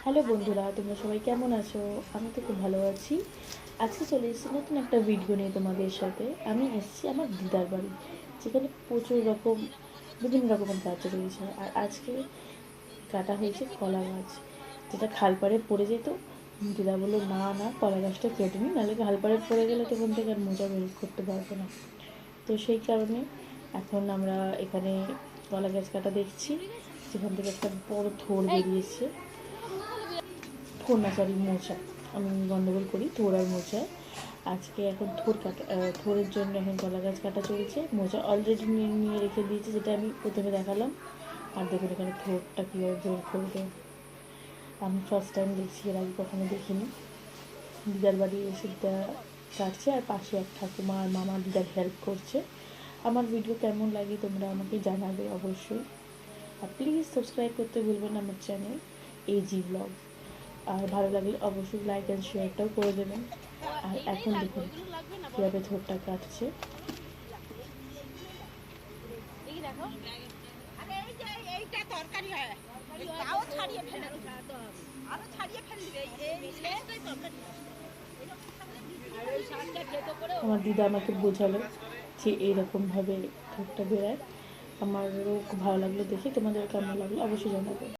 Hello বন্ধুরা, তোমরা সবাই কেমন আছো? আমি তো খুব ভালো আছি। আজকে চলে এসেছি নতুন একটা ভিডিও নিয়ে তোমাদের সাথে। আমি এসেছি আমার দিদার বাড়ি, যেখানে প্রচুর রকম বিভিন্ন রকমের গাছ রয়েছে। আর আজকে কাটা হয়েছে কলা গাছ, যেটা খালপাড়ে পড়ে যেত। দিদা বললো, না না, কলা গাছটা কেটে নি, নাহলে খালপাড়ে পড়ে গেলে তখন থেকে আর মোজা বের করতে পারবো না। তো সেই কারণে এখন আমরা এখানে কলা গাছ কাটা দেখছি, যেখান থেকে একটা বড় থোড় বেরিয়েছে। থোড় না, সরি, মোচা। আমি গন্ডগোল করি থোড় আর মোচায়। আজকে এখন থোড় কাটা, থোড়ের জন্য এখন কলা গাছ কাটা চলছে। মোচা অলরেডি নিয়ে নিয়ে রেখে দিয়েছে, যেটা আমি প্রথমে দেখালাম। আর দেখুন এখানে থোড়টা কীভাবে বের করবে। আমি ফার্স্ট টাইম দেখছি, এর আগে কখনো দেখিনি। দিদার বাড়ি এসে দিদা কাটছে, আর পাশে এক ঠাকুমা আর মামা দিদার হেল্প করছে। আমার ভিডিও কেমন লাগে তোমরা আমাকে জানাবে অবশ্যই। আর প্লিজ সাবস্ক্রাইব করতে ভুলবেন না আমার চ্যানেল এজি ব্লগ। আর ভালো লাগলে অবশ্যই লাইক অ্যান্ড শেয়ারটাও করে দেবেন। আর এখন দেখুন কীভাবে থোড়টা কাটছে। আমার দিদা আমাকে বোঝালো যে এইরকমভাবে থোড়টা বেরায়। আমারও খুব ভালো লাগলো দেখে। তোমাদের কেমন লাগলো অবশ্যই জানাবে।